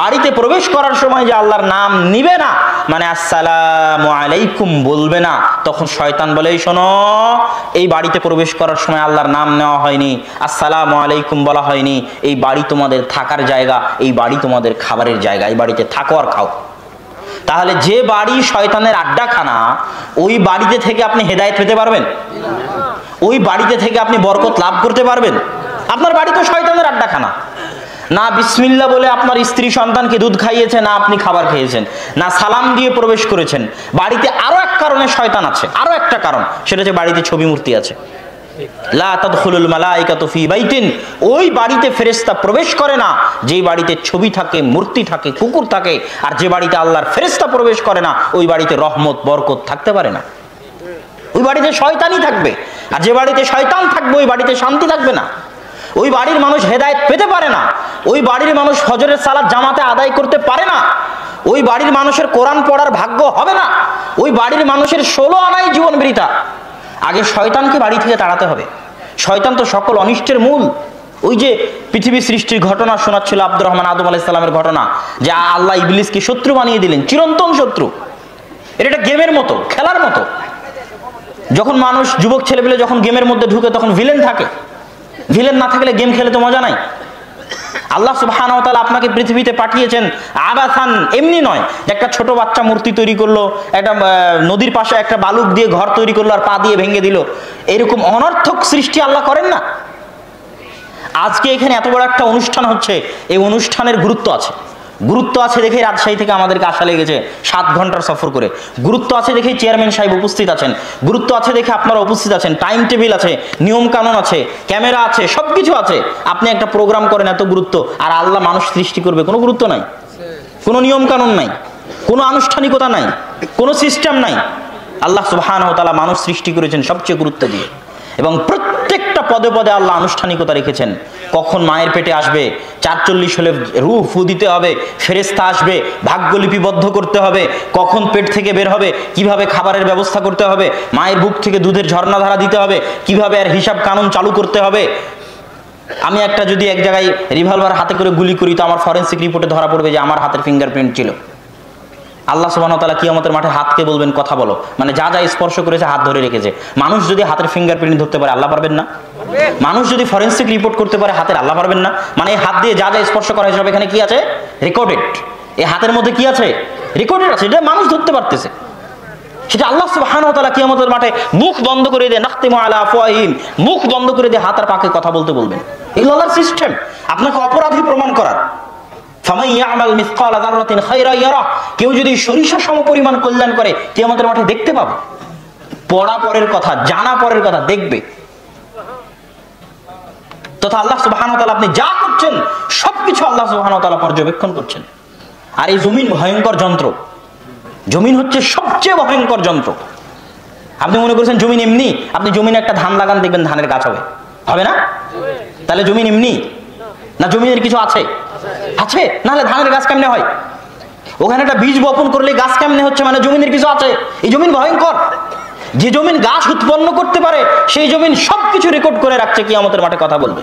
বাড়িতে প্রবেশ করার সময় যে আল্লাহর নাম নিবে না, মানে আসসালামু আলাইকুম বলবে না, তখন শয়তান বলে এই শোনো, এই বাড়িতে প্রবেশ করার সময় আল্লাহর নাম নেওয়া হয়নি, আসসালামু আলাইকুম বলা হয়নি, এই বাড়ি তোমাদের থাকার জায়গা, এই বাড়ি তোমাদের খাবারের জায়গা, এই বাড়িতে থাকো আর খাও। তাহলে যে বাড়ি শয়তানের আড্ডাখানা, ওই বাড়িতে থেকে আপনি হেদায়েত পেতে পারবেন? ওই বাড়িতে থেকে আপনি বরকত লাভ করতে পারবেন? আপনার বাড়ি তো শয়তানের আড্ডাখানা। না বিসমিল্লাহ বলে আপনার স্ত্রী সন্তানকে দুধ খাইয়েছে, না আপনি খাবার খেয়েছেন, না সালাম দিয়ে প্রবেশ করেছেন। বাড়িতে আরো এক কারণে শয়তান আছে, আরো একটা কারণ, সেটা হচ্ছে বাড়িতে ছবি মূর্তি আছে। লা তাদখুলুল মালাইকাতু ফি বাইতিন, ওই বাড়িতে ফেরেশতা প্রবেশ করে না যেই বাড়িতে ছবি থাকে, মূর্তি থাকে, কুকুর থাকে। আর যে বাড়িতে আল্লাহর ফেরেশতা প্রবেশ করে না, ওই বাড়িতে রহমত বরকত থাকতে পারে না। ওই বাড়িতে শয়তানই থাকবে। আর যে বাড়িতে শয়তান থাকবে, ওই বাড়িতে শান্তি থাকবে না। ওই বাড়ির মানুষ হেদায়েত পেতে পারে না। ওই বাড়ির মানুষ ফজরের সালাত জামাতে আদায় করতে পারে না। ওই বাড়ির মানুষের কোরআন পড়ার ভাগ্য হবে না। ওই বাড়ির মানুষের 16 আনাই জীবন বৃথা। আগে শয়তানকে বাড়ি থেকে তাড়াতে হবে। শয়তান তো সকল অনিষ্টের মূল। ওই যে পৃথিবী সৃষ্টির ঘটনা শোনাচ্ছিল আব্দুর রহমান আদম আলাইহিস সালামের ঘটনা, যে আল্লাহ ইবলিসকে শত্রু বানিয়ে দিলেন, চিরন্তন শত্রু। এটা গেমের মতো, খেলার মতো। যখন মানুষ, যুবক ছেলেপেলে যখন গেমের মধ্যে ঢুকে, তখন ভিলেন থাকে। ভিলেন না থাকলে গেম খেলে তো মজা নাই। আল্লাহ সুবহানাহু ওয়া তাআলা আপনাকে পৃথিবীতে পাঠিয়েছেন আবাসান, এমনি নয়। একটা ছোট বাচ্চা মূর্তি তৈরি করলো, একটা নদীর পাশে একটা বালুক দিয়ে ঘর তৈরি করলো আর পা দিয়ে ভেঙে দিল, এরকম অনর্থক সৃষ্টি আল্লাহ করেন না। আজকে এখানে এত বড় একটা অনুষ্ঠান হচ্ছে, এই অনুষ্ঠানের গুরুত্ব আছে। গুরুত্ব আছে দেখে রাজশাহী থেকে আমাদেরকে আসা লেগেছে 7 ঘন্টার সফর করে। গুরুত্ব আছে দেখে চেয়ারম্যান সাহেব উপস্থিত আছেন। গুরুত্ব আছে দেখে আপনারা উপস্থিত আছেন। টাইম টেবিল আছে, নিয়ম কানুন আছে, ক্যামেরা আছে, সবকিছু আছে। আপনি একটা প্রোগ্রাম করেন, এত গুরুত্ব। আর আল্লাহ মানুষ সৃষ্টি করবে, কোনো গুরুত্ব নাই, কোনো নিয়ম কানুন নাই, কোনো আনুষ্ঠানিকতা নাই, কোনো সিস্টেম নাই। আল্লাহ সুবহানাহু ওয়া তাআলা মানুষ সৃষ্টি করেছেন সবচেয়ে গুরুত্ব দিয়ে, এবং প্রত্যেকটা পদে পদে আল্লাহ আনুষ্ঠানিকতা রেখেছেন। কখন মায়ের পেটে আসবে, 440 হলে রূহ ফু দিতে হবে, ফেরেশতা আসবে, ভাগ্য লিপিবদ্ধ করতে হবে, কখন পেট থেকে বের হবে, কিভাবে খাবারের ব্যবস্থা করতে হবে, মায়ের বুক থেকে দুধের ঝর্ণাধারা দিতে হবে, কিভাবে আর হিসাব কানুন চালু করতে হবে। আমি একটা যদি এক জায়গায় রিভলভার হাতে করে গুলি করি, তো আমার ফরেনসিক রিপোর্টে ধরা পড়বে যে আমার হাতের ফিঙ্গারপ্রিন্ট ছিল। আল্লাহ সুবহানাহু ওয়া তাআলা কিয়ামতের মাঠে হাতকে বলবেন কথা বলো, মানে যা যা স্পর্শ করেছে হাত ধরে রেখেছে। মানুষ যদি হাতের ফিঙ্গারপ্রিন্ট ধরতে পারে, আল্লাহ পারবেন না? মানুষ যদি ফরেনসিক রিপোর্ট করতে পারে হাতের, আল্লাহ পারবেন না? মানে এই হাত দিয়ে যা যা স্পর্শ করা হয়েছে এখানে কি আছে? রেকর্ডেড। এই হাতের মধ্যে কি আছে? রেকর্ডেড আছে। এটা মানুষ ধরতে পারতেছে, সেটা আল্লাহ সুবহানাহু ওয়া তাআলা কিয়ামতের মাঠে মুখ বন্ধ করে দিয়ে, নাখতিমু আলা আফওয়াহিম, মুখ বন্ধ করে দিয়ে হাত আর পাকে কথা বলতে বলবেন। এগুলো আল্লাহর সিস্টেম, আপনাকে অপরাধী প্রমাণ করার। ফামান ইয়ামাল মিসকালা যাররাতিন খায়রান ইয়ারা, কেউ যদি সরিষা সমপরিমাণ কল্যাণ করে কিয়ামতের মাঠে দেখতে পাবে। পড়া পরের কথা, জানা পরের কথা, দেখবে। তথা আল্লাহ সুবহানাহু ওয়া তাআলা আপনি যা করছেন সবকিছু আল্লাহ সুবহানাহু ওয়া তাআলা পর্যবেক্ষণ করছেন। আর এই জমিন ভয়ঙ্কর যন্ত্র। জমিন হচ্ছে সবচেয়ে ভয়ঙ্কর যন্ত্র। আপনি মনে করছেন জমিন এমনি? আপনি জমিনে একটা ধান লাগান, দেখবেন ধানের গাছ হবে, হবে না? তাহলে জমিন এমনি না? জমিনের কিছু আছে? আছে, নাহলে ধানের গাছ কেমনে হয়? ওখানে একটা বীজ বপন করলে গাছ কেমনে হচ্ছে, মানে জমিনের কিছু আছে। এই জমিন ভয়ঙ্কর। যে জমিন গাছ উৎপন্ন করতে পারে, সেই জমিন সবকিছু রেকর্ড করে রাখছে, কিয়ামতের মাঠে কথা বলবে।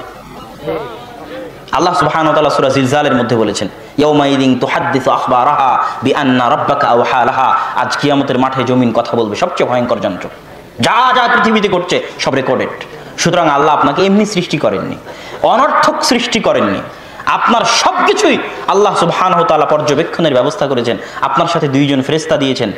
আল্লাহ সুবহানাহু ওয়া তাআলা সূরা জিলজালের মধ্যে বলেছেন, ইয়াউমাইদিন তুহাদ্দিসু আখবারাহা বিআন্না রাব্বাকা আওহা লাহা, আজ কিয়ামতের মাঠে জমিন কথা বলবে। সবচেয়ে ভয়ঙ্কর যন্ত্র, যা যা পৃথিবীতে করছে সব রেকর্ডেড। সুতরাং আল্লাহ আপনাকে এমনি সৃষ্টি করেননি, অনর্থক সৃষ্টি করেননি। আপনার সবকিছুই আল্লাহ সুবহানাহু ওয়া তাআলা পর্যবেক্ষণের ব্যবস্থা করেছেন। আপনার সাথে 2 জন ফেরেশতা দিয়েছেন।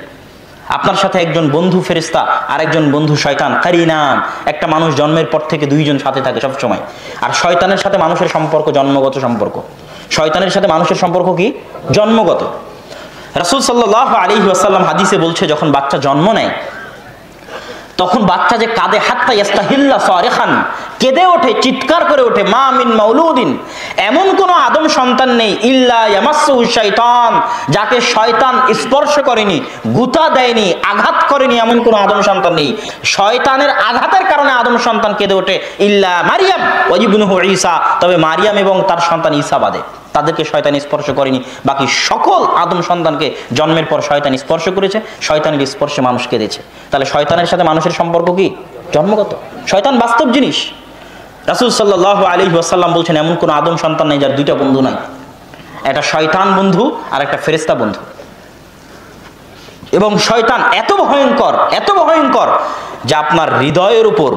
আপনার সাথে একজন বন্ধু ফেরেশতা আর একজন বন্ধু শয়তান, কারিনান। একটা মানুষ জন্মের পর থেকে 2 জন সাথে থাকে সব সময়। আর শয়তানের সাথে মানুষের সম্পর্ক জন্মগত সম্পর্ক। শয়তানের সাথে মানুষের সম্পর্ক কি? জন্মগত। রাসূল সাল্লাল্লাহু আলাইহি ওয়াসাল্লাম হাদিসে বলছে, যখন বাচ্চা জন্ম নেয় তখন বাচ্চা যে কাঁদে, হাত্তা ইয়াস্তাহিল্লা সারিখান, কেঁদে ওঠে, চিৎকার করে ওঠে, মা মিন মাউলুদিন, এমন কোন আদম সন্তান নেই, ইল্লা ইয়ামাসসুহু শাইতান, যাকে শয়তান স্পর্শ করেনি, গুতা দেয়নি, আঘাত করেনি, এমন কোন আদম সন্তান নেই। শয়তানের আঘাতের কারণে আদম সন্তান কেঁদে ওঠে, ইল্লা মারিয়াম ওয়া ইবনুহু ঈসা, তবে মারিয়াম এবং তার সন্তান ঈসা বাদে, তাদেরকে শয়তান স্পর্শ করেনি। বাকি সকল আদম সন্তানকে জন্মের পর শয়তান স্পর্শ করেছে, শয়তানের স্পর্শে মানুষ কেঁদেছে। তাহলে শয়তানের সাথে মানুষের সম্পর্ক কি? জন্মগত। শয়তান বাস্তব জিনিস। রাসূল সাল্লাল্লাহু আলাইহি ওয়াসাল্লাম বলছেন, এমন কোন আদম সন্তান নেই যার 2টা বন্ধু নাই। একটা শয়তান বন্ধু আর একটা ফেরেশতা বন্ধু। এবং শয়তান এত ভয়ঙ্কর যে আপনার হৃদয়ের উপর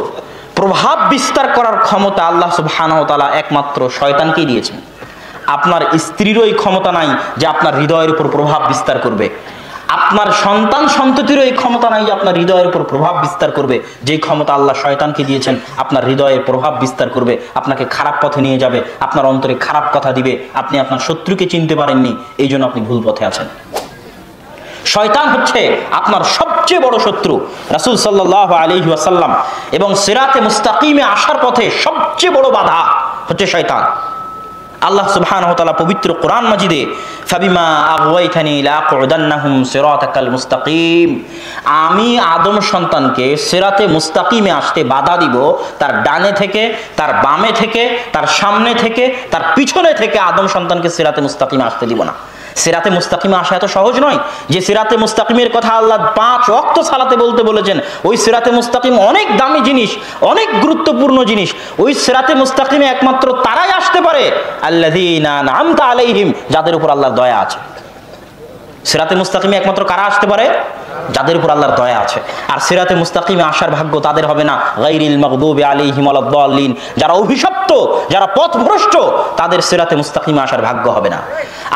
প্রভাব বিস্তার করার ক্ষমতা আল্লাহ সুবহানাহু ওয়া তাআলা একমাত্র শয়তানকেই দিয়েছেন। আপনার স্ত্রীরও এই ক্ষমতা নাই যে আপনার হৃদয়ের উপর প্রভাব বিস্তার করবে। আপনার সন্তান সন্ততিরও এই ক্ষমতা নাই যে আপনার হৃদয়ের উপর প্রভাব বিস্তার করবে। যেই ক্ষমতা আল্লাহ শয়তানকে দিয়েছেন, আপনার হৃদয়ের প্রভাব বিস্তার করবে, আপনাকে খারাপ পথে নিয়ে যাবে, আপনার অন্তরে খারাপ কথা দিবে, আপনি আপনার শত্রুকে চিনতে পারেননি, এই জন্য আপনি ভুল পথে আছেন। শয়তান হচ্ছে আপনার সবচেয়ে বড় শত্রু। রাসূল সাল্লাল্লাহু আলাইহি ওয়াসাল্লাম এবং সিরাতে মুস্তাকিমে আসার পথে সবচেয়ে বড় বাধা হচ্ছে শয়তান। আল্লাহ সুবহানাহু ওয়া তাআলা পবিত্র কোরআন মাজিদে ফাবিমা আগওয়াইতানি লাআকুদান্নাহুম সিরাতাকাল মুস্তাকিম, আমি আদম সন্তানকে সিরাতে মুস্তাকিমে আসতে বাধা দিব, তার ডানে থেকে, তার বামে থেকে, তার সামনে থেকে, তার পিছনে থেকে আদম সন্তানকে সিরাতে মুস্তাকিমে আসতে দিব না। সিরাতে মুস্তাকিমে আসা এত সহজ নয়। যে সিরাতে মুস্তাকিমের কথা আল্লাহ 5 ওয়াক্ত সালাতে বলতে বলেছেন, ওই সিরাতে মুস্তাকিম অনেক দামি জিনিস, অনেক গুরুত্বপূর্ণ জিনিস। ওই সিরাতে মুস্তাকিমে একমাত্র তারাই আসতে পারে আল্লাযীনা আন'আমতা আলাইহিম, যাদের উপর আল্লাহর দয়া আছে। সিরাতে মুস্তাকিমে একমাত্র কারা আসতে পারে? যাদের উপর আল্লাহর দয়া আছে। আর সিরাতে মুস্তাকিমে আসার ভাগ্য তাদের হবে না গায়রিল মাগদুবি আলাইহিম ওয়ালাদ-দাল্লিন, যারা অভিশপ্ত, যারা পথভ্রষ্ট, তাদের সিরাতে মুস্তাকিমে আসার ভাগ্য হবে না।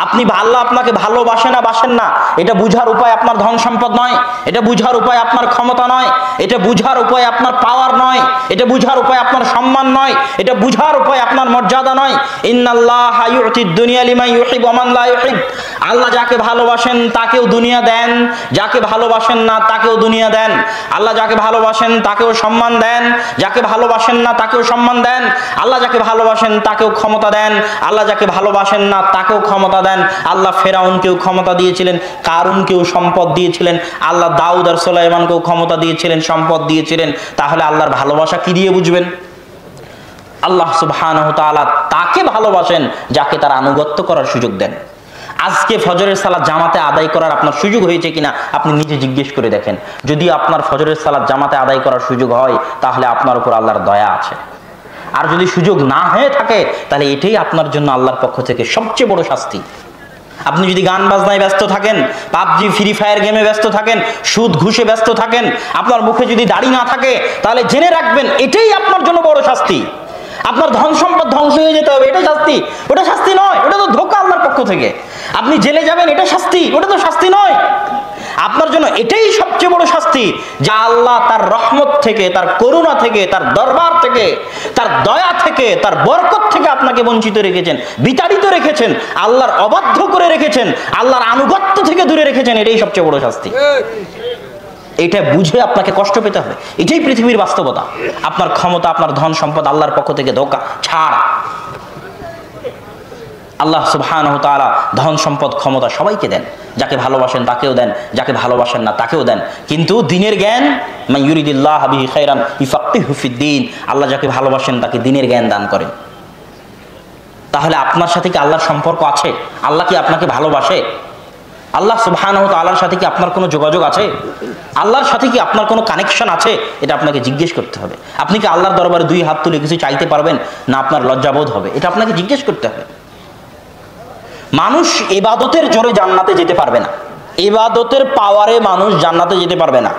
আপনি আল্লাহ আপনাকে ভালোবাসে না বাসেন না, এটা বুঝার উপায় আপনার ধন সম্পদ নয়, এটা বুঝার উপায় আপনার ক্ষমতা নয়, এটা বুঝার উপায় আপনার পাওয়ার নয়, এটা বুঝার উপায় আপনার সম্মান নয়, এটা বুঝার উপায় আপনার মর্যাদা নয়। ইন্নাল্লাহা ইউতিদ দুনিয়া লিমান ইউহিব ওয়া মান লা ইউহিব, আল্লাহ যাকে ভালোবাসেন তাকেও দুনিয়া দেন, যাকে ভালোবাসেন না তাকেও দুনিয়া দেন। আল্লাহ যাকে ভালোবাসেন তাকেও সম্মান দেন, যাকে ভালোবাসেন না তাকেও সম্মান দেন। আল্লাহ যাকে ভালোবাসেন তাকেও ক্ষমতা দেন, আল্লাহ যাকে ভালোবাসেন না তাকেও ক্ষমতা দেন। আল্লাহ ফেরাউনকেও ক্ষমতা দিয়েছিলেন, কারুনকেও সম্পদ দিয়েছিলেন, আল্লাহ দাউদ আর সুলাইমানকেও ক্ষমতা দিয়েছিলেন, সম্পদ দিয়েছিলেন। তাহলে আল্লাহর ভালোবাসা কি দিয়ে বুঝবেন? আল্লাহ সুবহানাহু ওয়া তাআলা তাকে ভালোবাসেন যাকে তার আনুগত্য করার সুযোগ দেন। আজকে ফজরের সালাত জামাতে আদায় করার আপনার সুযোগ হয়েছে কিনা আপনি নিজে জিজ্ঞেস করে দেখেন। যদি আপনার ফজরের সালাত জামাতে আদায় করার সুযোগ হয়, তাহলে আপনার উপর আল্লাহর দয়া আছে। আর যদি সুযোগ না হয়ে থাকে, তাহলে এটাই আপনার জন্য আল্লাহর পক্ষ থেকে সবচেয়ে বড় শাস্তি। আপনি যদি গান বাজনায় ব্যস্ত থাকেন, পাবজি ফ্রি ফায়ার গেমে ব্যস্ত থাকেন, সুদ ঘুষে ব্যস্ত থাকেন, আপনার মুখে যদি দাড়ি না থাকে, তাহলে জেনে রাখবেন এটাই আপনার জন্য বড় শাস্তি। আপনার ধন সম্পদ ধ্বংস হয়ে যেতে হবে, এটা শাস্তি। ওটা শাস্তি নয়, ওটা তো ধোঁকা আল্লাহর পক্ষ থেকে। আপনি জেলে যাবেন, এটা শাস্তি, ওটা তো শাস্তি নয়। আপনার জন্য এটাই সবচেয়ে বড় শাস্তি, যা আল্লাহ তার রহমত থেকে, তার করুণা থেকে, তার দরবার থেকে, তার দয়া থেকে, তার বরকত থেকে আপনাকে বঞ্চিত রেখেছেন, বিতাড়িত রেখেছেন, আল্লাহর অবাধ্য করে রেখেছেন, আল্লাহর আনুগত্য থেকে দূরে রেখেছেন। এটাই সবচেয়ে বড় শাস্তি। এটা বুঝে আপনাকে কষ্ট পেতে হবে। এটাই পৃথিবীর বাস্তবতা। আপনার ক্ষমতা, আপনার ধন সম্পদ আল্লাহর পক্ষ থেকে ধোঁকা, ছাড়। আল্লাহ সুবহানাহু ওয়া তাআলা ধন সম্পদ ক্ষমতা সবাইকে দেন, যাকে ভালোবাসেন তাকেও দেন, যাকে ভালোবাসেন না তাকেও দেন। কিন্তু দ্বীনের জ্ঞান, মান ইউরিদিল্লাহু বিহি খায়রান ইউফাক্কিহু ফিদ্দীন, আল্লাহ যাকে ভালোবাসেন তাকে দ্বীনের জ্ঞান দান করেন। তাহলে আপনার সাথে কি আল্লাহর সম্পর্ক আছে? আল্লাহ কি আপনাকে ভালোবাসে? আল্লাহ সুবহানাহু ওয়া তাআলার সাথে কি আপনার কোনো যোগাযোগ আছে? আল্লাহর সাথে কি আপনার কোনো কানেকশন আছে? এটা আপনাকে জিজ্ঞেস করতে হবে। আপনি কি আল্লাহর দরবারে 2 হাত তুলে কিছু চাইতে পারবেন না আপনার লজ্জাবোধ হবে? এটা আপনাকে জিজ্ঞেস করতে হবে। মানুষ ইবাদতের জোরে জান্নাতে যেতে পারবে না, ইবাদতের পাওয়ারে মানুষ জান্নাতে যেতে পারবে না।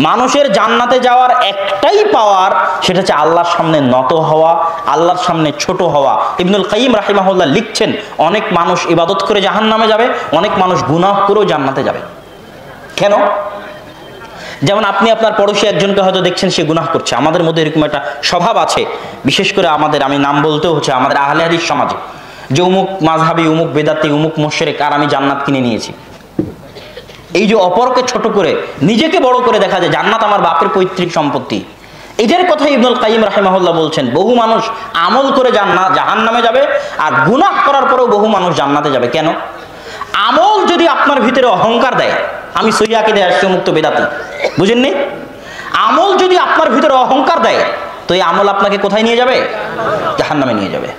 মানুষের জান্নাতে যাওয়ার একটাই পাওয়ার, সেটা হচ্ছে আল্লাহর সামনে নত হওয়া, আল্লাহর সামনে ছোট হওয়া। ইবনুল কাইয়িম রাহিমাহুল্লাহ লিখছেন, অনেক মানুষ ইবাদত করে জাহান্নামে যাবে, অনেক মানুষ গুনাহ করেও জান্নাতে যাবে। কেন? যেমন আপনি আপনার পড়োশী একজনকে হয়তো দেখছেন সে গুনাহ করছে। আমাদের মধ্যে এরকম একটা স্বভাব আছে, বিশেষ করে আমাদের, আমি নাম বলতেও হচ্ছে, আমাদের আহলে হাদিস সমাজে, যে অমুক মাযহাবী, অমুক বেদাতি, অমুক মুশরিক, আর আমি জান্নাত কিনে নিয়েছি। এই যে অপরকে ছোট করে নিজেকে বড় করে দেখা যায়, জান্নাত আমার বাপের পৈতৃক সম্পত্তি। এটার কথা ইবনুল কাইয়িম রাহিমাহুল্লাহ বলছেন, বহু মানুষ আমল করে জাহান্নামে যাবে, আর গুনাহ করার পরেও বহু মানুষ জান্নাতে যাবে। কেন? আমল যদি আপনার ভিতরে অহংকার দেয়, আমি সহিহ আকীদায় আসছি মুক্ত বেদাতি, বুঝেননি? আমল যদি আপনার ভিতরে অহংকার দেয়, তো এই আমল আপনাকে কোথায় নিয়ে যাবে? জাহান্নামে নিয়ে যাবে।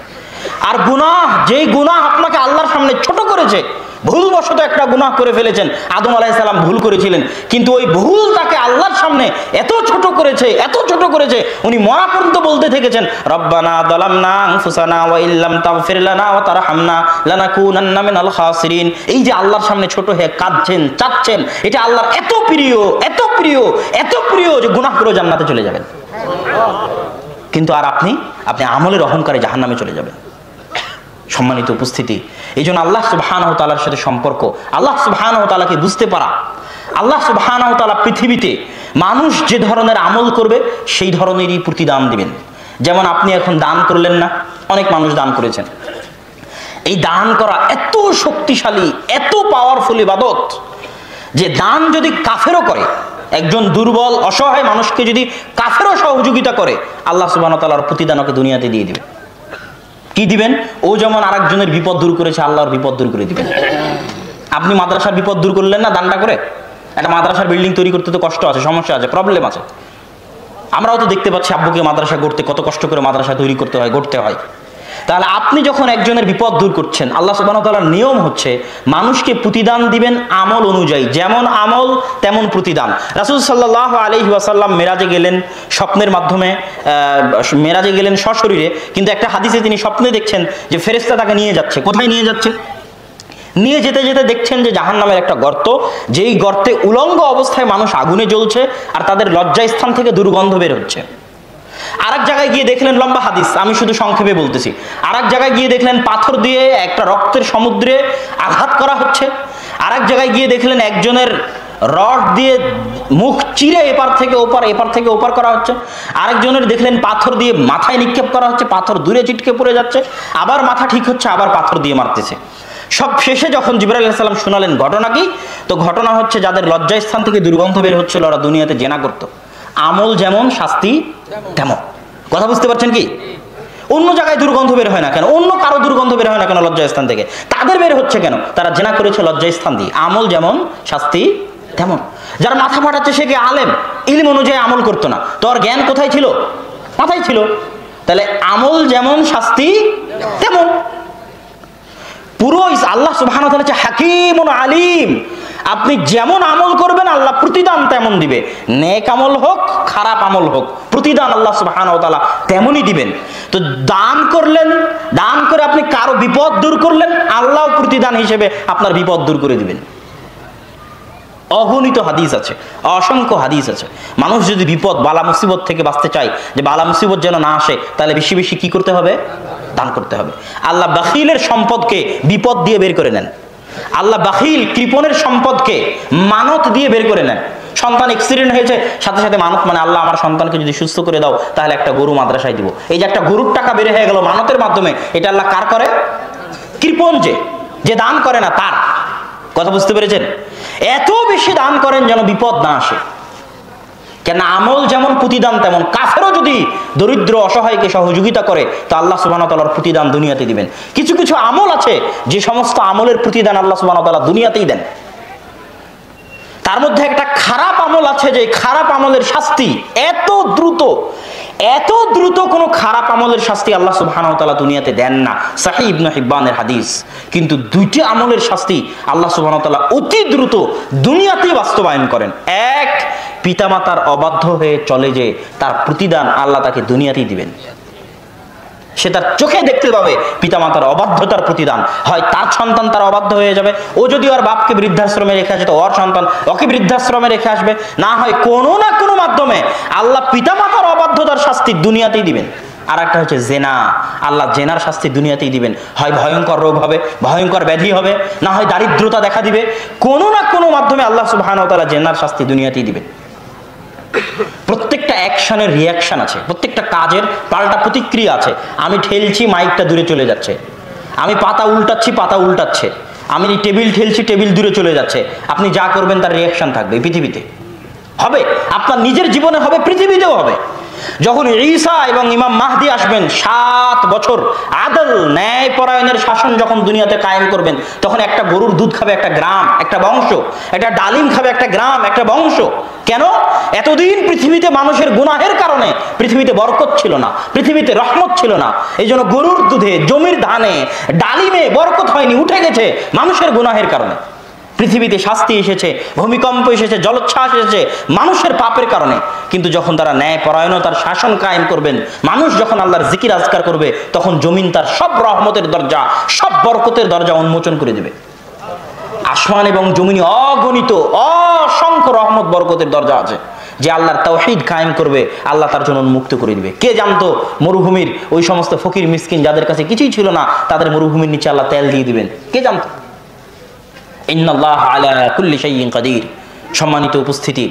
আর গুনাহ, যেই গুনাহ আপনাকে আল্লাহর সামনে ছোট করেছে, ভুলবশত একটা গুনাহ করে ফেলেছেন। আদম আলাইহিস সালাম ভুল করেছিলেন, কিন্তু ওই ভুল তাকে আল্লাহর সামনে এত ছোট করেছে উনি মরা পর্যন্ত বলতে থেকেছেন, রব্বানা যালামনা আনফুসানা ওয়া ইল্লাম তাগফির লানা ওয়া তারহামনা লানাকুনান্না মিনাল খাসিরিন। এই যে আল্লাহর সামনে ছোট হয়ে কাঁদছেন, চাচ্ছেন, এটা আল্লাহর এত প্রিয় যে গুনাহ করে জান্নাতে চলে যাবেন। কিন্তু আর আপনি আমলের অহংকারে জাহান্নামে চলে যাবেন। সম্মানিত উপস্থিতি, এই জন্য আল্লাহ সুবহানাহু ওয়া তাআলার সাথে সম্পর্ক, আল্লাহ সুবহানাহু ওয়া তাআলাকে বুঝতে পারা। আল্লাহ সুবহানাহু ওয়া তাআলা পৃথিবীতে মানুষ যে ধরনের আমল করবে সেই ধরনেরই প্রতিদান দিবেন। যেমন আপনি এখন দান করলেন না, অনেক মানুষ দান করেছেন। এই দান করা এত শক্তিশালী, এত পাওয়ারফুল ইবাদত যে দান যদি কাফেরও করে, একজন দুর্বল অসহায় মানুষকে যদি কাফেরও সহযোগিতা করে, আল্লাহ সুবহানাহু ওয়া তাআলার প্রতিদান ওকে দুনিয়াতে দিয়ে দিবেন। কি দিবেন? ও যেমন আরেকজনের বিপদ দূর করেছে, আল্লাহর বিপদ দূর করে দিবেন। আপনি মাদ্রাসার বিপদ দূর করলেন না দানটা করে? একটা মাদ্রাসার বিল্ডিং তৈরি করতে তো কষ্ট আছে, সমস্যা আছে, প্রবলেম আছে। আমরাও তো দেখতে পাচ্ছি আব্বুকে মাদ্রাসা গড়তে কত কষ্ট করে মাদ্রাসা তৈরি করতে হয়, গড়তে হয়। তাহলে আপনি যখন একজনের বিপদ দূর করছেন, আল্লাহ সুবহানাহু ওয়া তাআলার নিয়ম হচ্ছে মানুষকে প্রতিদান দিবেন আমল অনুযায়ী, যেমন আমল তেমন প্রতিদান। রাসূল সাল্লাল্লাহু আলাইহি ওয়াসাল্লাম মেরাজে গেলেন স্বপ্নের মাধ্যমে, মেরাজে গেলেন সশরীরে, কিন্তু একটা হাদিসে তিনি স্বপ্নে দেখছেন যে ফেরেশতা তাকে নিয়ে যাচ্ছে। কোথায় নিয়ে যাচ্ছে? নিয়ে যেতে যেতে দেখছেন যে জাহান্নামের একটা গর্ত, যেই গর্তে উলঙ্গ অবস্থায় মানুষ আগুনে জ্বলছে আর তাদের লজ্জাস্থান থেকে দুর্গন্ধ বের হচ্ছে। আরেক জায়গায় গিয়ে দেখলেন, লম্বা হাদিস, আমি শুধু সংক্ষেপে বলতেছি, আরেক জায়গায় গিয়ে দেখলেন পাথর দিয়ে একটা রক্তের সমুদ্রে আঘাত করা হচ্ছে। আরেক জায়গায় গিয়ে দেখলেন একজনের রড দিয়ে মুখ চিরে এপার থেকে ওপার করা হচ্ছে। আরেকজনের দেখলেন পাথর দিয়ে মাথায় নিক্ষেপ করা হচ্ছে, পাথর দূরে চিটকে পড়ে যাচ্ছে, আবার মাথা ঠিক হচ্ছে, আবার পাথর দিয়ে মারতেছে। সব শেষে যখন জিবরাইল আলাইহিস সালাম শোনালেন ঘটনা কি, তো ঘটনা হচ্ছে যাদের লজ্জাস্থান থেকে দুর্গন্ধ বের হচ্ছিল ওরা দুনিয়াতে জেনা করত। আমল যেমন শাস্তি তেমন। কথা বুঝতে পারছেন কি? অন্য জায়গায় দুর্গন্ধ বের হয় না কেন, অন্য কারো দুর্গন্ধ বের হয় না কেন লজ্জাস্থান থেকে, তাদের বের হচ্ছে কেন? তারা জেনা করেছে লজ্জাস্থান দিয়ে। আমল যেমন শাস্তি তেমন। যারা মাথা ফাটাচ্ছে সে কি আলেম? ইলম অনুযায়ী আমল করতো না, তো আর জ্ঞান কোথায় ছিল? মাথায় ছিল। তাহলে আমল যেমন শাস্তি তেমন। পুরো আল্লাহ সুবহানাহু ওয়া তাআলা হচ্ছে হাকীমুন আলীম। আপনি যেমন আমল করবেন আল্লাহ প্রতিদান তেমন দিবে। নেক আমল হোক খারাপ আমল হোক, প্রতিদান আল্লাহ সুবহানাহু ওয়া তাআলা তেমনই দিবেন। তো দান করলেন, দান করে আপনি কারো বিপদ দূর করলেন, আল্লাহ প্রতিদান হিসেবে আপনার বিপদ দূর করে দিবেন। অগণিত হাদিস আছে, অসংখ্য হাদিস আছে। মানুষ যদি বিপদ বালা মুসিবত থেকে বাঁচতে চায়, যে বালা মুসিবত যেন না আসে, তাহলে বেশি বেশি কি করতে হবে? দান করতে হবে। আল্লাহ বাখিলের সম্পদকে বিপদ দিয়ে বের করে নেন। আল্লাহ বাখিল কৃপণের সম্পদকে মানত দিয়ে বের করে নেন। সন্তান অ্যাক্সিডেন্ট হয়েছে, সাথে সাথে মানত, মানে আল্লাহ আমার সন্তানকে যদি সুস্থ করে দাও তাহলে একটা গরু মাদ্রাসায় দিব। এই যে একটা গরুর টাকা বের হয়ে গেল মানতের মাধ্যমে, এটা আল্লাহ কার করে? কৃপণ যে দান করে না তার। কথা বুঝতে পেরেছেন? এত বেশি দান করেন যেন বিপদ না আসে। কেন আমল যেমন প্রতিদান তেমন। কাফেরও যদি দরিদ্র অসহায়কে সহযোগিতা করে তো আল্লাহ সুবহানাহু ওয়া তাআলার প্রতিদান দুনিয়াতে দিবেন। কিছু কিছু আমল আছে যে সমস্ত আমলের প্রতিদান আল্লাহ সুবহানাহু ওয়া তাআলা দুনিয়াতেই দেন। তার মধ্যে একটা খারাপ আমল আছে, যে খারাপ আমলের শাস্তি এত দ্রুত কোনো খারাপ আমলের শাস্তি আল্লাহ সুবহানাহু ওয়া তাআলা দুনিয়াতে দেন না। সহিহ ইবনে হিব্বানের হাদিস। কিন্তু দুইটি আমলের শাস্তি আল্লাহ সুবহানাহু ওয়া তাআলা অতি দ্রুত দুনিয়াতেই বাস্তবায়ন করেন। এক, পিতামাতার অবাধ্য হয়ে চলে যে তার প্রতিদান আল্লাহ তাকে দুনিয়াতেই দিবেন। সে তার চোখে দেখতে পাবে পিতামাতার অবাধ্যতার প্রতিদান। হয় তার সন্তান তার অবাধ্য হয়ে যাবে, ও যদি ওর বাপকে বৃদ্ধাশ্রমে রেখে আসে তো ওর সন্তান ওকে বৃদ্ধাশ্রমে রেখে আসবে, না হয় কোনো না কোনো মাধ্যমে আল্লাহ পিতামাতার অবাধ্যতার শাস্তি দুনিয়াতেই দিবেন। আর একটা হচ্ছে জেনা, আল্লাহ জেনার শাস্তি দুনিয়াতেই দিবেন। হয় ভয়ঙ্কর রোগ হবে, ভয়ঙ্কর ব্যাধি হবে, না হয় দারিদ্রতা দেখা দিবে, কোনো না কোনো মাধ্যমে আল্লাহ সুবহানাহু ওয়া তাআলা জেনার শাস্তি দুনিয়াতেই দিবেন। প্রত্যেকটা অ্যাকশনের রিয়াকশন আছে, প্রত্যেকটা কাজের পাল্টা প্রতিক্রিয়া আছে। আমি ঠেলছি, মাইকটা দূরে চলে যাচ্ছে। আমি পাতা উল্টাচ্ছি, পাতা উল্টাচ্ছে। আমি টেবিল ঠেলছি, টেবিল দূরে চলে যাচ্ছে। আপনি যা করবেন তার রিয়াকশন থাকবে, পৃথিবীতে হবে, আপনার নিজের জীবনে হবে, পৃথিবীতেও হবে। যখন ঈসা এবং ইমাম মাহদি আসবেন 7 বছর আদল ন্যায় পরায়ণের শাসন যখন দুনিয়াতে কায়েম করবেন, তখন একটা গরুর দুধ খাবে একটা গ্রাম, একটা বংশ, একটা ডালিম খাবে একটা গ্রাম, একটা বংশ। কেন? এতদিন পৃথিবীতে মানুষের গুনাহের কারণে পৃথিবীতে বরকত ছিল না, পৃথিবীতে রহমত ছিল না। এই জন্য গরুর দুধে, জমির ধানে, ডালিমে বরকত হয়নি, উঠে গেছে মানুষের গুনাহের কারণে। পৃথিবীতে শাস্তি এসেছে, ভূমিকম্প এসেছে, জলোচ্ছ্বাস এসেছে মানুষের পাপের কারণে। কিন্তু যখন তারা ন্যায় পরায়ণতার শাসন কায়েম করবেন, মানুষ যখন আল্লাহর জিকির আজকার করবে, তখন জমিন তার সব রহমতের দরজা, সব বরকতের দরজা উন্মোচন করে দেবে। আসমান এবং জমিনে অগণিত অসংখ্য রহমত বরকতের দরজা আছে, যে আল্লাহর তাওহীদ কায়েম করবে আল্লাহ তার জন্য উন্মুক্ত করে দিবে। কে জানতো মরুভূমির ওই সমস্ত ফকির মিসকিন যাদের কাছে কিছুই ছিল না, তাদের মরুভূমির নিচে আল্লাহ তেল দিয়ে দিবেন? কে জানতো? ইন্নাল্লাহা আলা কুল্লি শাইইন কাদির। সম্মানিত উপস্থিতি,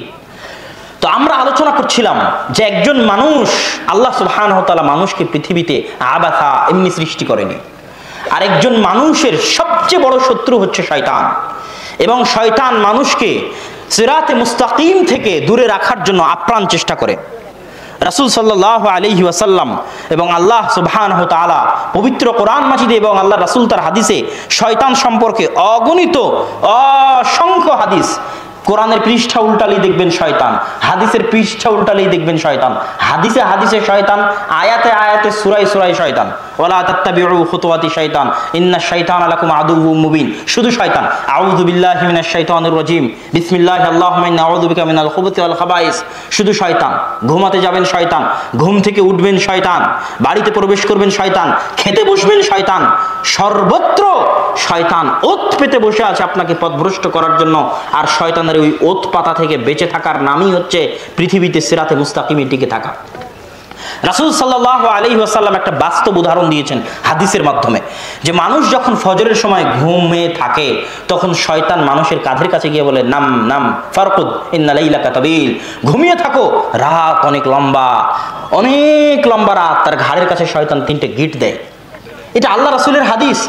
তো আমরা আলোচনা করছিলাম যে একজন মানুষ, আল্লাহ সুবহানাহু ওয়া তাআলা মানুষকে পৃথিবীতে আবাথা এমনি সৃষ্টি করেনি। আর একজন মানুষের সবচেয়ে বড় শত্রু হচ্ছে শয়তান, এবং শয়তান মানুষকে সিরাতে মুস্তাকিম থেকে দূরে রাখার জন্য আপ্রাণ চেষ্টা করে। রাসূল সাল্লাল্লাহু আলাইহি ওয়াসাল্লাম এবং আল্লাহ সুবহানাহু ওয়া তাআলা পবিত্র কোরআন মাজিদে এবং আল্লাহ রাসূল তার হাদিসে শয়তান সম্পর্কে অগণিত অসংখ্য হাদিস, কোরআনের পৃষ্ঠা উল্টালেই দেখবেন শয়তান, হাদিসের পৃষ্ঠা উল্টালেই দেখবেন শয়তান, হাদিসে হাদিসে শয়তান, আয়াতে আয়াতে সূরায় সূরায় শয়তান। ওয়ালা তাত্তাবিউ খুতুওয়াতি শাইতান ইন্নাশ শাইতানা লাকুম আদুউম মুবিন। শুধু শয়তান। আউযু বিল্লাহি মিনাশ শাইতানির রাজিম, বিসমিল্লাহি আল্লাহুম্মা ইন্নী আউযু বিকা মিনাল খুবুতি ওয়াল খাবাইস। শুধু শয়তান। ঘুমাতে যাবেন শয়তান, ঘুম থেকে উঠবেন শয়তান, বাড়িতে প্রবেশ করবেন শয়তান, খেতে বসবেন শয়তান, সর্বত্র শয়তান ওত পেতে বসে আছে আপনাকে পথভ্রষ্ট করার জন্য। আর শয়তানের ওই ওত পাতা থেকে বেঁচে থাকার নামই হচ্ছে পৃথিবীতে সিরাতে মুস্তাকিমে টিকে থাকা। রাসূল সাল্লাল্লাহু আলাইহি ওয়াসাল্লাম একটা বাস্তব উদাহরণ দিয়েছেন হাদিসের মাধ্যমে, যে মানুষ যখন ফজরের সময় ঘুমিয়ে থাকে, তখন শয়তান মানুষের কাঁধের কাছে গিয়ে বলে, নাম নাম ফারকুদ ইন্না লাইলাকা তাবিল। ঘুমিয়ে থাকো, রাত অনেক লম্বা, অনেক লম্বা রাত। তার ঘাড়ের কাছে শয়তান 3টে গিট দেয়। এটা আল্লাহ রাসূলের হাদিস।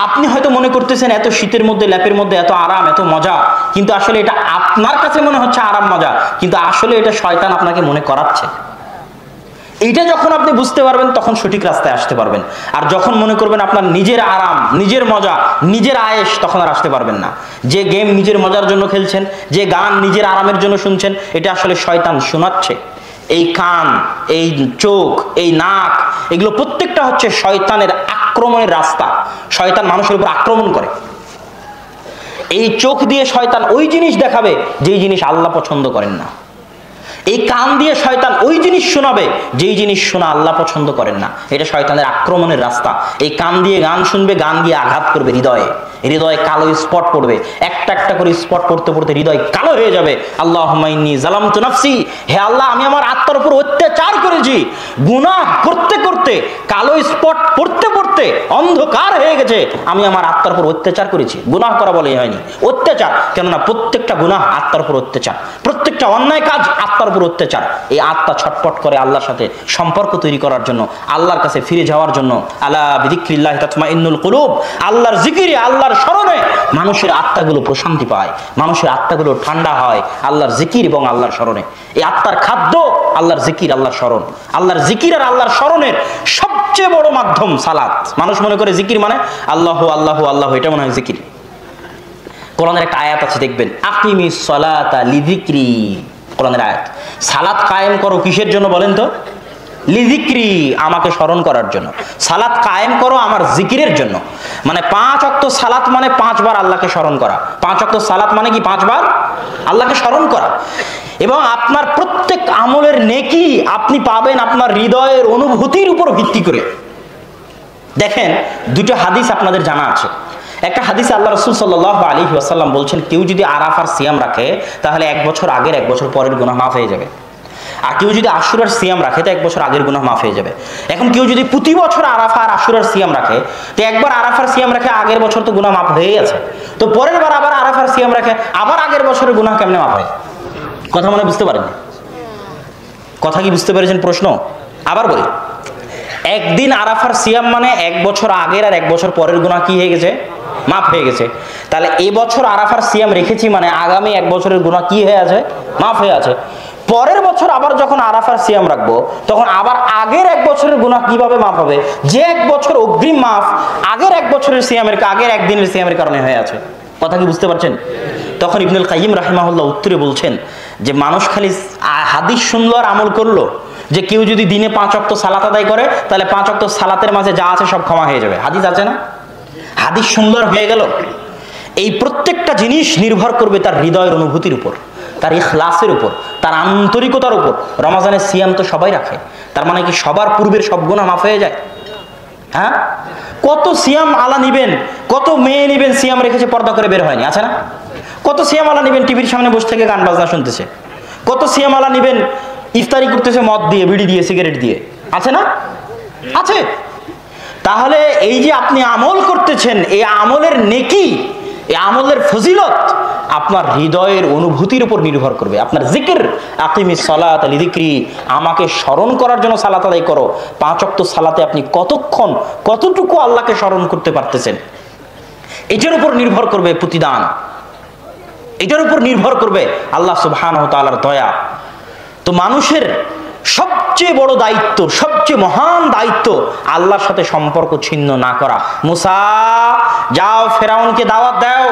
আপনি হয়তো মনে করতেছেন এত শীতের মধ্যে, ল্যাপের মধ্যে এত আরাম, এত মজা, কিন্তু আসলে এটা আপনার কাছে মনে হচ্ছে আরাম মজা, কিন্তু আসলে এটা শয়তান আপনাকে মনে করাচ্ছে। এইটা যখন আপনি বুঝতে পারবেন, তখন সঠিক রাস্তায় আসতে পারবেন। আর যখন মনে করবেন আপনার নিজের আরাম, নিজের মজা, নিজের আয়েশ, তখন আর আসতে পারবেন না। যে গেম নিজের মজার জন্য খেলছেন, যে গান নিজের আরামের জন্য শুনছেন, এটা আসলে শয়তান শোনাচ্ছে। এই কান, এই চোখ, এই নাক, এগুলো প্রত্যেকটা হচ্ছে শয়তানের আক্রমণের রাস্তা। শয়তান মানুষের উপর আক্রমণ করে। এই চোখ দিয়ে শয়তান ওই জিনিস দেখাবে যেই জিনিস আল্লাহ পছন্দ করেন না। এই কান দিয়ে শয়তান ওই জিনিস শোনাবে যেই জিনিস শোনা আল্লাহ পছন্দ করেন না। এটা শয়তানের আক্রমণের রাস্তা। এই কান দিয়ে গান শুনবে, গান দিয়ে আঘাত করবে হৃদয়ে, হৃদয়ে কালো স্পট পড়বে, একটা একটা করে স্পট পড়তে পড়তে হৃদয় কালো হয়ে যাবে। আল্লাহুম্মা ইন্নী যালামতু নাফসি, হে আল্লাহ আমি আমার আত্মার উপর অত্যাচার করেছি। গুনাহ করতে করতে, কালো স্পট পড়তে পড়তে অন্ধকার হয়ে গেছে, আমি আমার আত্মার উপর অত্যাচার করেছি। গুনাহ করা বলেই হয়নি, অত্যাচার। কেননা প্রত্যেকটা গুনাহ আত্মার উপর অত্যাচার, প্রত্যেকটা অন্যায় কাজ আত্মার উপর অত্যাচার। এই আত্মা ছটপট করে আল্লাহর সাথে সম্পর্ক তৈরি করার জন্য, আল্লাহর কাছে ফিরে যাওয়ার জন্য। আলা বিযিকরিল্লাহি তাতমাইন্নুল কুলুব। আল্লাহর জিকিরে, আল্লাহর স্মরণে মানুষের আত্মাগুলো প্রশান্তি পায়, মানুষের আত্মাগুলো ঠান্ডা হয় আল্লাহর জিকির এবং আল্লাহর স্মরণে। এই আত্মার খাদ্য আল্লাহর জিকির, আল্লাহর স্মরণ। আল্লাহর জিকির আর আল্লাহর স্মরণের সবচেয়ে বড় মাধ্যম সালাত। মানুষ মনে করে জিকির মানে আল্লাহু আল্লাহু আল্লাহু, এটা মনে হয় জিকির। কোরআনের একটা আয়াত আছে, দেখবেন, আকিমিস সালাতা লিযিকরি। কোরআনের আয়াত। সালাত কায়েম করো কিসের জন্য বলেন তো? লিযিকরি, আমাকে স্মরণ করার জন্য। সালাত কায়েম করো আমার জিকিরের জন্য। মানে 5 ওয়াক্ত সালাত মানে 5 বার আল্লাহকে স্মরণ করা। 5 ওয়াক্ত সালাত মানে কি 5 বার আল্লাহকে স্মরণ করা। এবং আপনার প্রত্যেক আমলের নেকি আপনি পাবেন আপনার হৃদয়ের অনুভূতির উপর ভিত্তি করে। দেখেন, দুটো হাদিস আপনাদের জানা আছে। একটা হাদিসে আল্লাহ রাসূল সাল্লাল্লাহু আলাইহি ওয়াসাল্লাম বলছেন, কেউ যদি আরাফার সিয়াম রাখে তাহলে 1 বছর আগের 1 বছর পরের গুনাহ মাফ হয়ে যাবে। আর কেউ যদি আশুরার সিয়াম রাখে তো 1 বছর আগের গুনাহ মাফ হয়ে যাবে। এখন কেউ যদি প্রতি বছর আরাফা আর আশুরার সিয়াম রাখে, তো একবার আরাফার সিয়াম রাখে আগের বছর তো গুনাহ মাফ হয়েই আছে, তো পরের বার আবার আরাফার সিয়াম রাখে, আবার আগের বছরের গুনাহ কেমনে মাফ হয়? কথা মনে বুঝতে পারেন? কথা কি বুঝতে পেরেছেন প্রশ্ন? আবার বলি, একদিন আরাফার সিয়াম মানে 1 বছর আগের আর 1 বছর পরের গুনাহ কি হয়ে গেছে? মাফ হয়ে গেছে। তাহলে এই বছর আরাফার সিয়াম রেখেছি মানে আগামী 1 বছরের গুনাহ কি হয়ে আছে? মাফ হয়ে আছে। পরের বছর আবার যখন আরাফার সিয়াম রাখবো, তখন আবার আগের এক বছরের গুনাহ কিভাবে মাফ হবে? যে এক বছর অগ্রিম মাফ আগের এক বছরের সিয়ামের, আগের একদিনের সিয়ামের কারণে হয়ে আছে। কথা কি বুঝতে পারছেন? তখন ইবনুল কাইয়িম রাহিমাহুল্লাহ উত্তরে বলছেন যে মানুষ খালি হাদিস শুনলো আর আমল করলো, যে কেউ যদি দিনে 5 ওয়াক্ত সালাত আদায় করে তাহলে 5 ওয়াক্ত সালাতের মাঝে যা আছে সব ক্ষমা হয়ে যাবে। হাদিস আছে না? হাদিস সুন্দর হয়ে গেল। এই প্রত্যেকটা জিনিস নির্ভর করবে তার হৃদয়ের অনুভূতির উপর, তার ইখলাসের উপর, তার আন্তরিকতার উপর। রমজানের সিয়াম তো সবাই রাখে, তার মানে কি সবার পূর্বের সব গুনাহ মাফ হয়ে যায়? হ্যাঁ, কত সিয়াম আলা নিবেন, কত মেয়ে নিবেন সিয়াম রেখেছে পর্দা করে বের হয়নি, আছে না? কত সিয়াম আলা নিবেন টিভির সামনে বসে থেকে গান বাজনা শুনতেছে, কত সিয়াম আলা নিবেন ইফতারি করতেছে মদ দিয়ে, বিড়ি দিয়ে, সিগারেট দিয়ে, আছে না? আছে। তাহলে এই যে আপনি আমল করতেছেন, এই আমলের নেকি, এই আমলের ফজিলত আপনার হৃদয়ের অনুভূতির উপর নির্ভর করবে। আপনার জিকির, আকিমিস সালাত লিযিকরি, আমাকে স্মরণ করার জন্য সালাত আদায় করো। 5 ওয়াক্ত সালাতে আপনি কতক্ষণ, কতটুকু আল্লাহকে স্মরণ করতে পারতেছেন, এটার উপর নির্ভর করবে প্রতিদান, এটার উপর নির্ভর করবে আল্লাহ সুবহানাহু ওয়া তাআলার দয়া। তো মানুষের সবচেয়ে বড় দায়িত্ব, সবচেয়ে মহান দায়িত্ব আল্লাহর সাথে সম্পর্ক ছিন্ন না করা। মুসা, যাও ফেরাউনকে দাওয়াত দাও।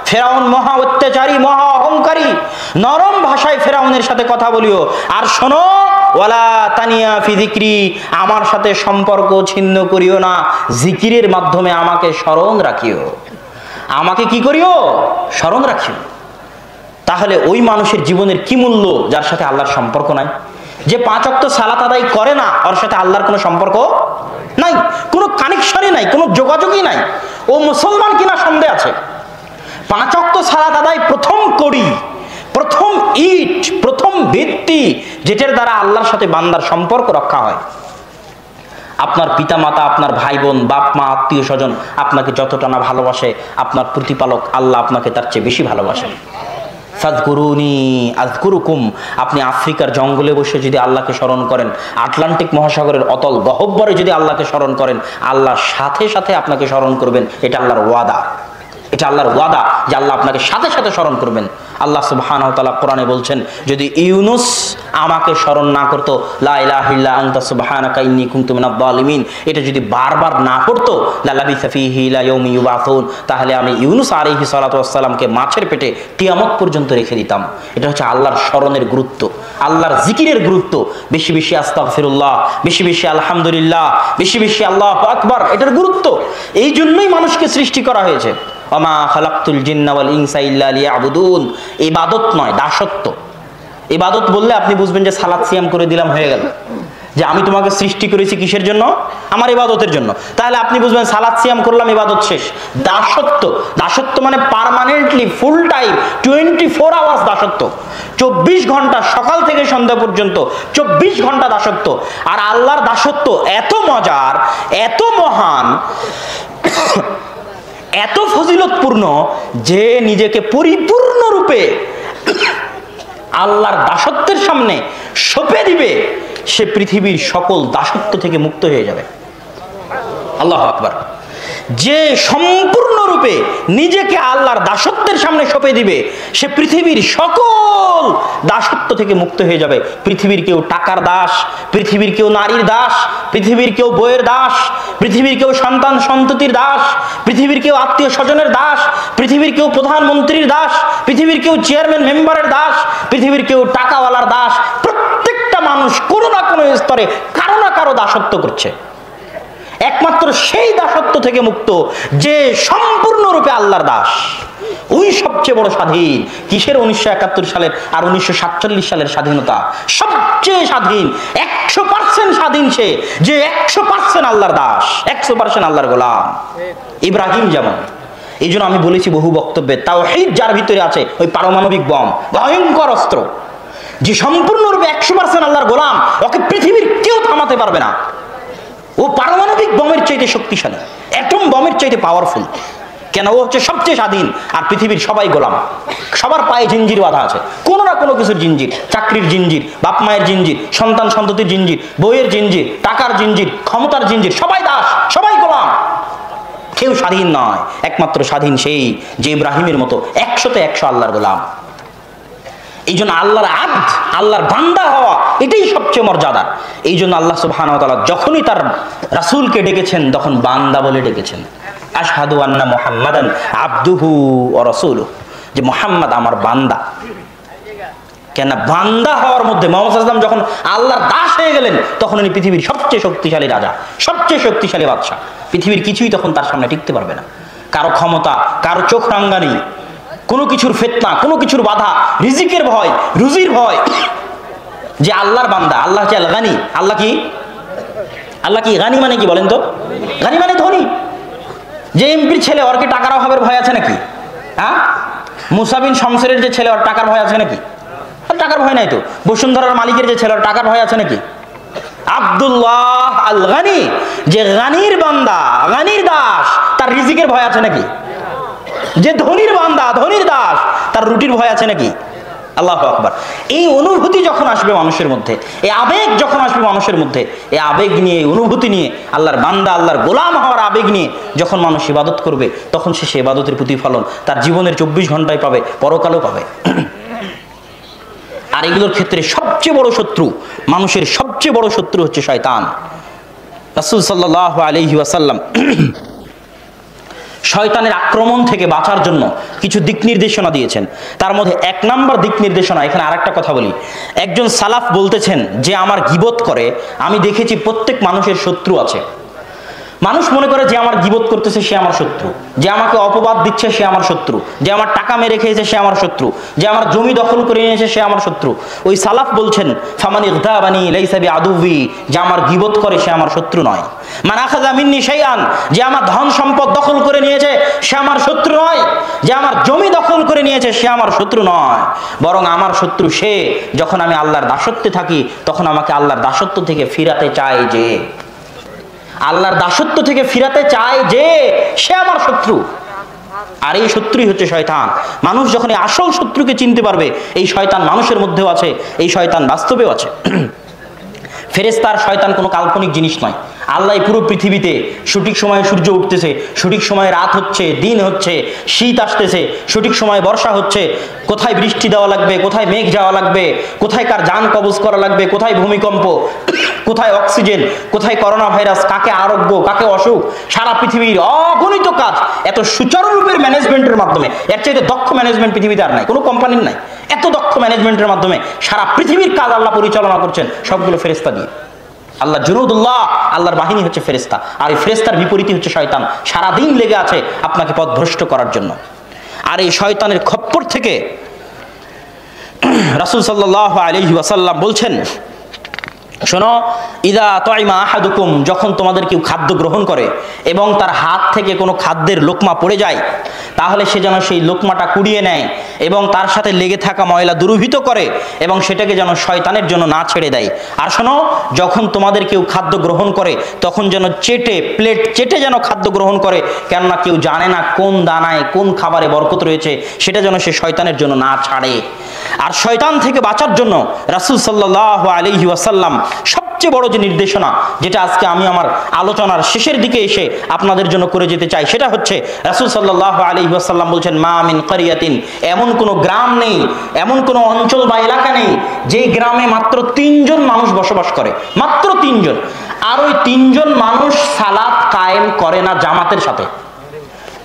ফেরাউন মহা অত্যাচারী, মহা অহংকারী, নরম ভাষায় ফেরাউনের সাথে কথা বলিও। আর শোনো, ওয়ালা তানিয়া ফি যিকরি, আমার সাথে সম্পর্ক ছিন্ন করিও না, জিকিরের মাধ্যমে আমাকে স্মরণ রাখিও। আমাকে কি করিও? স্মরণ রাখিও। তাহলে ওই মানুষের জীবনের কি মূল্য যার সাথে আল্লাহর সম্পর্ক নাই? যে 5 ওয়াক্ত সালাত আদায় করে না, ওর সাথে আল্লাহর কোনো সম্পর্ক নাই, কোনো কানেকশনই নাই, কোনো যোগাযোগই নাই। ও মুসলমান কিনা সন্দেহ আছে। 5 ওয়াক্ত সালাত আদায় প্রথম করি, প্রথম ইট, প্রথম ভিত্তি, যেটার দ্বারা আল্লাহর সাথে বান্দার সম্পর্ক রক্ষা হয়। আপনার পিতামাতা, আপনার ভাই বোন, বাপ মা, আত্মীয় স্বজন আপনাকে যতটা না ভালোবাসে, আপনার প্রতিপালক আল্লাহ আপনাকে তার চেয়ে বেশি ভালোবাসে। ফাযকুরুনি আযকুরুকুম, আপনি আফ্রিকার জঙ্গলে বসে যদি আল্লাহকে স্মরণ করেন, আটলান্টিক মহাসাগরের অতল গহ্বরে যদি আল্লাহকে স্মরণ করেন, আল্লাহ সাথে সাথে আপনাকে স্মরণ করবেন। এটা আল্লাহর ওয়াদা, এটা আল্লাহর ওয়াদা যে আল্লাহ আপনাকে সাথে সাথে স্মরণ করবেন। আল্লাহ সুবহানাহু ওয়া তাআলা কোরআনে বলছেন, যদি ইউনুস আমাকে স্মরণ না করতো, লা ইলাহা ইল্লা আনতা সুবহানাকা ইন্নী কুনতু মিনাজ জালিমিন, এটা যদি বারবার না পড়তো, লা লাবিসা ফীহি ইলা ইয়াউমি ইউবাসুন, তাহলে আমি ইউনুস আলাইহিস সালাতু ওয়াস সালামকে মাছের পেটে কিয়ামত পর্যন্ত রেখে দিতাম। এটা হচ্ছে আল্লাহর স্মরণের গুরুত্ব, আল্লাহর জিকিরের গুরুত্ব। বেশি বেশি আস্তাগফিরুল্লাহ, বেশি বেশি আলহামদুলিল্লাহ, বেশি বেশি আল্লাহু আকবার, এটার গুরুত্ব। এই জন্যই মানুষকে সৃষ্টি করা হয়েছে। ওমা খালাকতুল জিন্না ওয়াল ইনসা ইল্লা লিয়াবুদুন, ইবাদত নয়, দাসত্ব। ইবাদত বললে আপনি বুঝবেন যে সালাত সিয়াম করে দিলাম হয়ে গেল, যে আমি তোমাকে সৃষ্টি করেছি কিসের জন্য? আমার ইবাদতের জন্য। তাহলে আপনি বুঝবেন সালাত সিয়াম করলাম, ইবাদত শেষ। দাসত্ব, দাসত্ব মানে পার্মানেন্টলি ফুল টাইম 24 আওয়ার্স দাসত্ব, 24 ঘন্টা সকাল থেকে সন্ধ্যা পর্যন্ত 24 ঘন্টা দাসত্ব। আর আল্লাহর দাসত্ব এত মজার, এত মহান, এত ফজিলতপূর্ণ যে নিজেকে পরিপূর্ণরূপে আল্লাহর দাসত্বের সামনে সঁপে দিবে, সে পৃথিবীর সকল দাসত্ব থেকে মুক্ত হয়ে যাবে। আল্লাহু আকবার। যে সম্পূর্ণরূপে নিজেকে আল্লাহর দাসত্বের সামনে সঁপে দিবে, সে পৃথিবীর সকল দাসত্ব থেকে মুক্ত হয়ে যাবে। পৃথিবীর কেউ টাকার দাস, পৃথিবীর কেউ নারীর দাস, পৃথিবীর কেউ বইয়ের দাস, পৃথিবীর কেউ সন্তান সন্ততির দাস, পৃথিবীর কেউ আত্মীয় স্বজনের দাস, পৃথিবীর কেউ প্রধানমন্ত্রীর দাস, পৃথিবীর কেউ চেয়ারম্যান মেম্বারের দাস, পৃথিবীর কেউ টাকাওয়ালার দাস। প্রত্যেকটা মানুষ কোনো না কোনো স্তরে কারো না কারো দাসত্ব করছে। একমাত্র সেই দাসত্ব থেকে মুক্ত যে সম্পূর্ণরূপে আল্লাহর দাস, ওই সবচেয়ে বড় স্বাধীন। কিসের 1971 সালের আর 1947 সালের স্বাধীনতা? সবচেয়ে স্বাধীন, 100% স্বাধীন সে যে 100% আল্লাহর দাস, 100% আল্লাহর গোলাম। ইব্রাহিম যেমন, এই জন্য আমি বলেছি বহু বক্তব্যে, তাওহীদ যার ভিতরে আছে, ওই পারমাণবিক বম, ভয়ঙ্কর অস্ত্র, যে সম্পূর্ণরূপে 100% আল্লাহর গোলাম, ওকে পৃথিবীর কেউ থামাতে পারবে না। ও পারমাণবিক বমের চাইতে শক্তিশালী, অ্যাটম বমের চাইতে পাওয়ারফুল। কেন? ও হচ্ছে সবচেয়ে স্বাধীন, আর পৃথিবীর সবাই গোলাম। সবার পায়ে জিঞ্জির বাঁধা আছে, কোনো না কোনো কিছুর জিঞ্জির, চাকরির জিঞ্জির, বাপ মায়ের জিঞ্জির, সন্তান সন্ততির জিঞ্জির, বইয়ের জিঞ্জির, টাকার জিঞ্জির, ক্ষমতার জিঞ্জির, সবাই দাস, সবাই গোলাম। কেউ স্বাধীন নয়, একমাত্র স্বাধীন সেই যে ইব্রাহিমের মতো 100-তে 100 আল্লাহর গোলাম। এই জন্য আল্লাহর আব্দ, আল্লাহর বান্দা হওয়া এটাই সবচেয়ে মর্যাদা। এই জন্য আল্লাহ সুবহানাহু ওয়া তাআলা যখনই তার রাসূলকে ডেকেছেন তখন বান্দা বলে ডেকেছেন, আশহাদু আন্না মুহাম্মাদান আবদুহু ওয়া রাসূলুহু, যে মুহাম্মদ আমার বান্দা। কেন বান্দা হওয়ার মধ্যে মুহাম্মদ সাল্লাল্লাহু আলাইহি ওয়াসাল্লাম যখন আল্লাহর দাস হয়ে গেলেন তখন উনি পৃথিবীর সবচেয়ে শক্তিশালী রাজা, সবচেয়ে শক্তিশালী বাদশা। পৃথিবীর কিছুই তখন তার সামনে টিকতে পারবে না। কারো ক্ষমতা, কারো চোখ রাঙ্গানি, কোনো কিছুর ফিতনা, কোনো কিছুর বাধা, রিজিকের ভয়, রুজির ভয়। যে আল্লাহর বান্দা, আল্লাহ কি আল গানি? আল্লাহ কি? আল্লাহ কি গানি মানে কি বলেন তো? গানি মানে ধনী। যে এমপির ছেলে, ওর কি টাকার অভাবের ভয় আছে নাকি? হ্যাঁ, মুসা বিন শমসেরের যে ছেলে, ওর টাকার ভয় আছে নাকি? টাকার ভয় নাই তো। বসুন্ধরার মালিকের যে ছেলে, ওর টাকার ভয় আছে নাকি? আব্দুল্লাহ আল গানি, যে গানির বান্দা, গানির দাস, তার রিজিকের ভয় আছে নাকি? যে ধনীর বান্দা, ধনীর দাস, তার রুটির ভয় আছে নাকি? আল্লাহু আকবার। এই অনুভূতি যখন আসবে মানুষের মধ্যে, এই আবেগ যখন আসবে মানুষের মধ্যে, এই আবেগ নিয়ে, এই অনুভূতি নিয়ে, আল্লাহর বান্দা, আল্লাহর গোলাম হওয়ার আবেগ নিয়ে যখন মানুষ ইবাদত করবে, তখন সে ইবাদতের প্রতিফলন তার জীবনের 24 ঘন্টায় পাবে, পরকালও পাবে। আর এগুলোর ক্ষেত্রে সবচেয়ে বড় শত্রু, মানুষের সবচেয়ে বড় শত্রু হচ্ছে শয়তান। রাসূল সাল্লাল্লাহু আলাইহি ওয়াসাল্লাম শয়তানের আক্রমণ থেকে বাঁচার জন্য কিছু দিক নির্দেশনা দিয়েছেন। তার মধ্যে 1 নম্বর দিক নির্দেশনা, এখানে আরেকটা কথা বলি। একজন সালাফ বলতেছেন, যে আমার গীবত করে, আমি দেখেছি প্রত্যেক মানুষের শত্রু আছে। মানুষ মনে করে যে আমার গীবত করতেছে সে আমার শত্রু, যে আমাকে অপবাদ দিচ্ছে সে আমার শত্রু, যে আমার টাকা মেরে খেয়েছে সে আমার শত্রু, যে আমার জমি দখল করে নিয়েছে সে আমার শত্রু। ওই সালাফ বলছেন, ফামান ইগতাবানি লাইসা বিআদুবি, যে আমার গীবত করে সে আমার শত্রু নয়। মান আখাযা মিন্নি শাইআন, যে আমার ধন সম্পদ দখল করে নিয়েছে সে আমার শত্রু নয়। যে আমার জমি দখল করে নিয়েছে সে আমার শত্রু নয়, বরং আমার শত্রু সে যখন আমি আল্লাহর দাসত্বে থাকি তখন আমাকে আল্লাহর দাসত্ব থেকে ফিরাতে চায়, যে আল্লাহর দাসত্ব থেকে ফিরাতে চায় যে সে আমার শত্রু। আর এই শত্রুই হচ্ছে শয়তান। মানুষ যখন এই আসল শত্রুকে চিনতে পারবে, এই শয়তান মানুষের মধ্যেও আছে, এই শয়তান বাস্তবেও আছে। ফেরেশতা আর শয়তান কোনো কাল্পনিক জিনিস নয়। আল্লাহ পুরো পৃথিবীতে সঠিক সময়ে সূর্য উঠতেছে, সঠিক সময়ে রাত হচ্ছে, দিন হচ্ছে, শীত আসতেছে, সঠিক সময়ে বর্ষা হচ্ছে, কোথায় বৃষ্টি দেওয়া লাগবে, কোথায় মেঘ যাওয়া লাগবে, কোথায় কার জান কবজ করা লাগবে, কোথায় ভূমিকম্প, কোথায় অক্সিজেন, কোথায় করোনা ভাইরাস, কাকে আরোগ্য, কাকে অসুখ, সারা পৃথিবীর অগণিত কাজ এত সুচারুরূপের ম্যানেজমেন্টের মাধ্যমে, এর চাইতে দক্ষ ম্যানেজমেন্ট পৃথিবীতে আর নাই, কোনো কোম্পানির নাই। এত দক্ষ ম্যানেজমেন্টের মাধ্যমে সারা পৃথিবীর কাজ আল্লাহ পরিচালনা করছেন, সবগুলো ফেরেশতা দিয়ে। আল্লাহ জুনুদুল্লাহ, আল্লাহর বাহিনী হচ্ছে ফেরেশতা, আর এই ফেরেশতার বিপরীতই হচ্ছে শয়তান, সারাদিন লেগে আছে আপনাকে পথভ্রষ্ট করার জন্য। আর এই শয়তানের খপ্পর থেকে রাসূল সাল্লাল্লাহু আলাইহি ওয়াসাল্লাম বলছেন, শোনো, ইদা তাইমা আহাদুকুম, যখন তোমাদের কেউ খাদ্য গ্রহণ করে এবং তার হাত থেকে কোনো খাদ্যের লোকমা পড়ে যায়, তাহলে সে যেন সেই লোকমাটা কুড়িয়ে নেয় এবং তার সাথে লেগে থাকা ময়লা দূরীভূত করে এবং সেটাকে যেন শয়তানের জন্য না ছেড়ে দেয়। আর শোনো, যখন তোমাদের কেউ খাদ্য গ্রহণ করে তখন যেন প্লেট চেটে যেন খাদ্য গ্রহণ করে, কেননা কেউ জানে না কোন দানায় কোন খাবারে বরকত রয়েছে, সেটা যেন সে শয়তানের জন্য না ছাড়ে। আর শয়তান থেকে বাঁচার জন্য রাসূল সাল্লাল্লাহু আলাইহি ওয়াসাল্লাম সবচেয়ে বড় যে নির্দেশনা, যেটা আজকে আমি আমার আলোচনার শেষের দিকে এসে আপনাদের জন্য করে যেতে চাই, সেটা হচ্ছে রাসূল সাল্লাল্লাহু আলাইহি ওয়াসাল্লাম বলছেন, মা মিন ক্বরিয়াতিন, এমন কোনো গ্রাম নেই, এমন কোনো অঞ্চল বা এলাকা নেই যেই গ্রামে মাত্র 3 জন মানুষ বসবাস করে, মাত্র 3 জন। আর ওই 3 জন মানুষ সালাত কায়েম করে না জামাতের সাথে।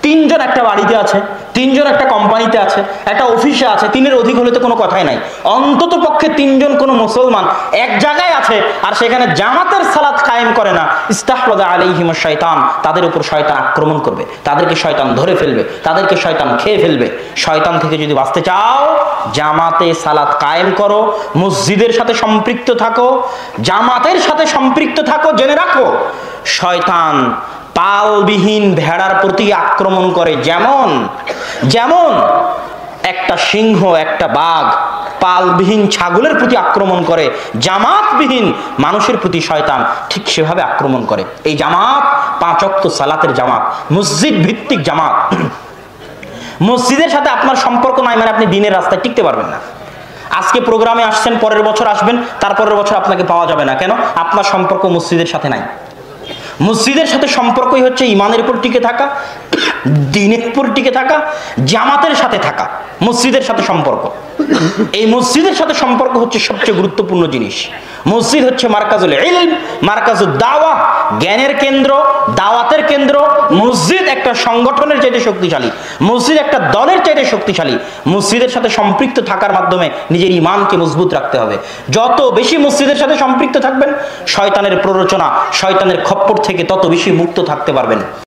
3 জন একটা বাড়িতে আছে, 3 জন একটা কোম্পানিতে আছে, একটা অফিসে আছে, 3-এর অধিক হলে তো কোনো কথাই নাই। অন্তত পক্ষে 3 জন কোনো মুসলমান এক জায়গায় আছে আর সেখানে জামাতের সালাত কায়েম করে না, ইস্তাহওয়াযা আলাইহিমুশ শাইতান, তাদের উপর শয়তান আক্রমণ করবে, তাদেরকে শয়তান ধরে ফেলবে, তাদেরকে শয়তান খেয়ে ফেলবে। শয়তান থেকে যদি বাঁচতে চাও, জামাতে সালাত কায়েম করো, মসজিদের সাথে সম্পৃক্ত থাকো, জামাতের সাথে সম্পৃক্ত থাকো। জেনে রাখো, শয়তান পালবিহীন ভেড়ার প্রতি আক্রমণ করে, যেমন একটা সিংহ, একটা বাঘ পালবিহীন ছাগলের প্রতি আক্রমণ করে, জামাতবিহীন মানুষের প্রতি শয়তান ঠিক সেভাবে আক্রমণ করে। এই জামাত 5 ওয়াক্ত সালাতের জামাত, মসজিদ ভিত্তিক জামাত। মসজিদের সাথে আপনার সম্পর্ক নাই মানে আপনি দিনের রাস্তায় টিকতে পারবেন না। আজকে প্রোগ্রামে আসছেন, পরের বছর আসবেন, তারপরের বছর আপনাকে পাওয়া যাবে না। কেন? আপনার সম্পর্ক মসজিদের সাথে নাই। মসজিদের সাথে সম্পর্কই হচ্ছে ইমানের উপর টিকে থাকা, দ্বীনের উপর টিকে থাকা, জামাতের সাথে থাকা, মসজিদের সাথে সম্পর্ক। এই মসজিদের সাথে সম্পর্ক হচ্ছে সবচেয়ে গুরুত্বপূর্ণ জিনিস। মসজিদ হচ্ছে মারকাজুল ইলম, মারকাজুদ দাওয়া, জ্ঞানের কেন্দ্র, দাওয়াতের কেন্দ্র। মসজিদ একটা সংগঠনের চাইতে শক্তিশালী, মসজিদ একটা দলের চাইতে শক্তিশালী। মসজিদের সাথে সম্পৃক্ত থাকার মাধ্যমে নিজের ঈমানকে মজবুত রাখতে হবে। যত বেশি মসজিদের সাথে সম্পৃক্ত থাকবেন, শয়তানের প্ররোচনা, শয়তানের খপ্পর থেকে তত বেশি মুক্ত থাকতে পারবেন।